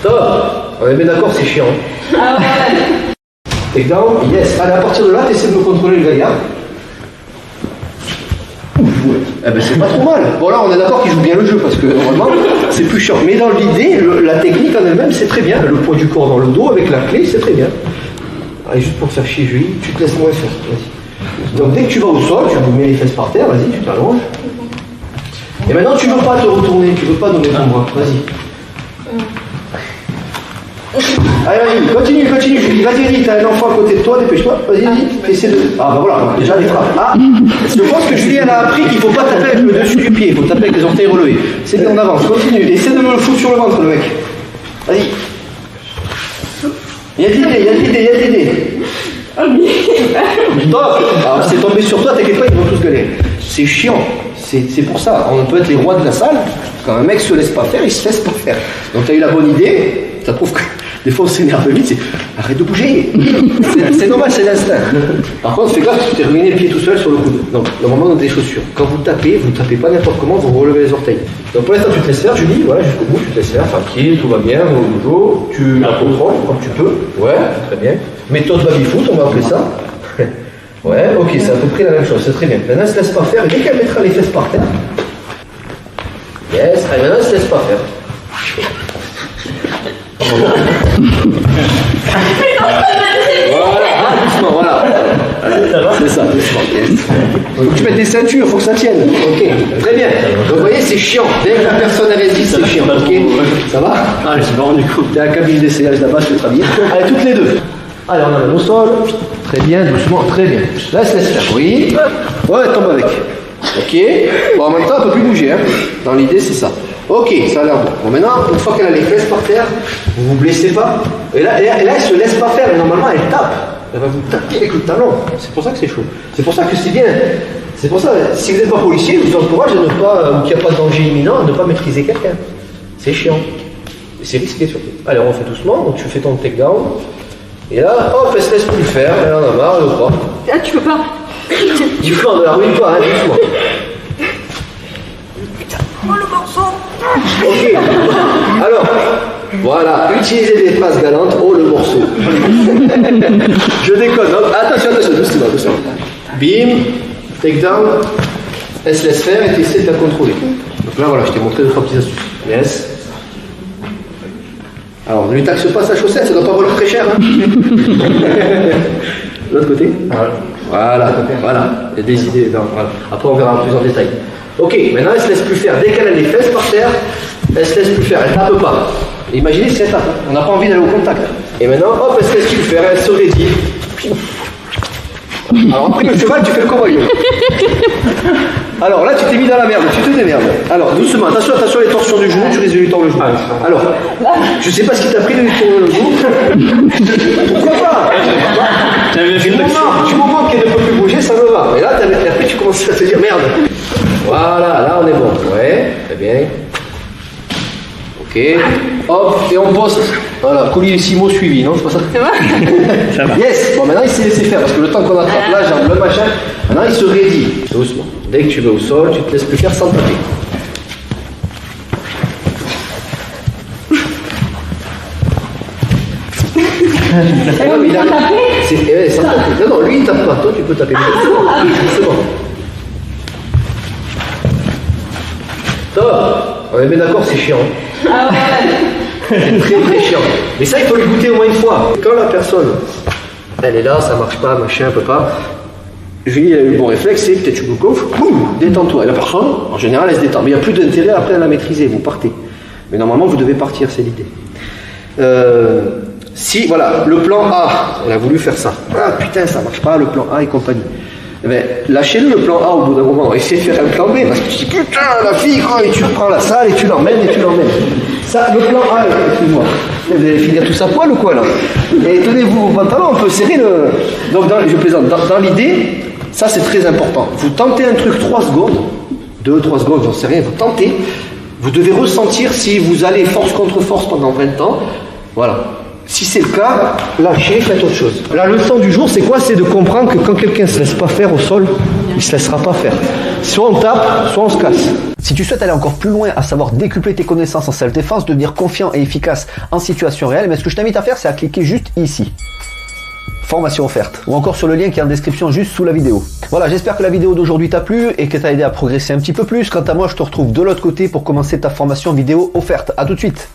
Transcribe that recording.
Top. On est bien d'accord, c'est chiant. Ah ouais. Takedown, yes. Allez, à partir de là, tu essaies de me contrôler le gaillard. Eh ben c'est pas trop mal. Bon là on est d'accord qu'il joue bien le jeu parce que normalement c'est plus chiant. Mais dans l'idée, la technique en elle-même c'est très bien. Le poids du corps dans le dos avec la clé c'est très bien. Allez, juste pour faire chier Julie, tu te laisses moins faire. Vas-y. Donc dès que tu vas au sol, tu mets les fesses par terre, vas-y, tu t'allonges. Et maintenant tu veux pas te retourner, tu veux pas donner ton bras, vas-y. Allez, vas-y, continue, Julie, vas-y, t'as un enfant à côté de toi, dépêche-toi, vas-y, essaie de... Ah bah voilà, déjà les frappes. Ah, je pense que Julie elle a appris qu'il faut pas taper avec le dessus du pied, il faut taper avec les orteils relevés. C'est en avance, continue, essaie de me le foutre sur le ventre le mec. Vas-y. Il y a de l'idée. Top. Alors c'est tombé sur toi, t'inquiète pas, ils vont tous gueuler. C'est chiant, c'est pour ça, on peut être les rois de la salle, quand un mec se laisse pas faire, il se laisse pas faire. Donc t'as eu la bonne idée, ça prouve que des fois on s'énerve vite, c'est arrête de bouger. C'est normal, c'est l'instinct. Par contre, fais gaffe, tu t'es ruiné le pied tout seul sur le coude. Donc, normalement dans des chaussures. Quand vous tapez pas n'importe comment, vous relevez les orteils. Donc pour l'instant, tu te laisses faire, Julie, voilà, jusqu'au bout, tu te laisses faire, tranquille, tout va bien, au jour, tu la contrôles comme tu peux. Ouais, très bien. Méthode baby-foot, on va appeler ça. Ouais, ok, c'est à peu près la même chose, c'est très bien. Maintenant, elle se laisse pas faire, et dès qu'elle mettra les fesses par terre. Yes, allez, maintenant, elle se laisse pas faire. Voilà, doucement, voilà. C'est ça, doucement. Yes. Faut que tu mettes des ceintures, faut que ça tienne. Ok, très bien. Donc vous voyez, c'est chiant. Dès que la personne résiste, c'est chiant. Ok, ça va? Ah, je suis pas rendu compte. T'es à la cabine d'essayage là-bas, je vais te rhabiller. Allez, toutes les deux. Allez, on amène au sol. Très bien, doucement, très bien. Là, se laisse faire. Oui. Ouais, tombe avec. Ok. Bon, en même temps, elle peut plus bouger. Hein. Dans l'idée, c'est ça. Ok, ça a l'air bon. Bon, maintenant, une fois qu'elle a les fesses par terre, vous vous blessez pas. Et là, elle se laisse pas faire. Et normalement, elle tape. Elle va vous taper avec le talon. C'est pour ça que c'est chaud. C'est pour ça que c'est bien. C'est pour ça, si vous n'êtes pas policier, je vous encourage à ne pas, ou qu'il n'y a pas de danger imminent, à ne pas maîtriser quelqu'un. C'est chiant. Et c'est risqué surtout. Allez, on fait doucement. Donc, tu fais ton takedown. Et là, hop, elle se laisse plus faire. Elle en a marre, elle veut pas. Ah, tu peux pas. Du coup, on ne la ruine pas, hein, doucement. Oh, le morceau. Ok. Alors, voilà, utilisez des phrases galantes. Oh, le morceau. Je déconne. Non, attention, doucement. Bim, takedown. Elle se laisse faire et tu essaies de la contrôler. Donc là, voilà, je t'ai montré 2-3 petites astuces. Yes. Alors, ne lui taxe pas sa chaussette, ça ne doit pas valoir très cher. Hein. L'autre côté. Voilà. Il y a des idées. Non, voilà. Après, on verra plus en détail. Ok, maintenant elle se laisse plus faire. Dès qu'elle a les fesses par terre, elle se laisse plus faire. Elle tape pas. Imaginez si elle tape. On n'a pas envie d'aller au contact. Et maintenant, hop, elle se laisse plus faire. Elle se raidit. Alors après le cheval, tu fais le cowboy. Alors là, tu t'es mis dans la merde. Tu te démerdes. Alors doucement. Attention les torsions du genou. Tu risques de lui tordre le genou. Alors, je sais pas ce qui t'a pris de lui tordre le genou. Pourquoi pas? Du moment qu'elle ne peut plus bouger, ça me va. Et là, après, tu commences à te dire merde. Voilà, là on est bon. Ouais, très bien. Ok. Hop, et on poste. Voilà, collier 6 mots suivi, non? C'est pas ça? Ça va. Yes. Bon, maintenant il s'est laissé faire parce que le temps qu'on attrape la jambe, le machin, maintenant il se raidit. Doucement. Dès que tu vas au sol, tu te laisses plus faire sans taper. Non, mais il a... sans taper. Non, lui il tape pas. Toi tu peux taper. Doucement. Top. On est bien d'accord, c'est chiant. Ah ouais. C'est très très chiant. Mais ça, il faut le goûter au moins une fois. Quand la personne, elle est là, ça marche pas, machin, peut pas. Julie, elle a eu le bon réflexe, c'est peut-être tu me gonfles, boum, détends-toi. Et la personne, en général, elle se détend. Mais il n'y a plus d'intérêt après à la maîtriser, vous partez. Mais normalement, vous devez partir, c'est l'idée. Si, voilà, le plan A, elle a voulu faire ça. Ah putain, ça marche pas, le plan A et compagnie. Eh bien, lâchez-le le plan A au bout d'un moment, essayez de faire un plan B, parce que tu dis putain, la fille, quoi, et tu reprends la salle et tu l'emmènes. Ça, le plan A, excuse-moi, vous allez finir tout ça poil ou quoi là? Et tenez-vous vos pantalons, on peut serrer le. Donc, je plaisante, dans l'idée, ça c'est très important. Vous tentez un truc 3 secondes, 2-3 secondes, j'en sais rien, vous tentez, vous devez ressentir si vous allez force contre force pendant 20 ans, voilà. Si c'est le cas, lâchez, faites autre chose. La leçon du jour, c'est quoi? C'est de comprendre que quand quelqu'un ne se laisse pas faire au sol, Il se laissera pas faire. Soit on tape, soit on se casse. Si tu souhaites aller encore plus loin, à savoir décupler tes connaissances en self-défense, devenir confiant et efficace en situation réelle, mais ce que je t'invite à faire, c'est à cliquer juste ici. Formation offerte, ou encore sur le lien qui est en description juste sous la vidéo. Voilà, j'espère que la vidéo d'aujourd'hui t'a plu et que t'a aidé à progresser un petit peu plus. Quant à moi, je te retrouve de l'autre côté pour commencer ta formation vidéo offerte. À tout de suite.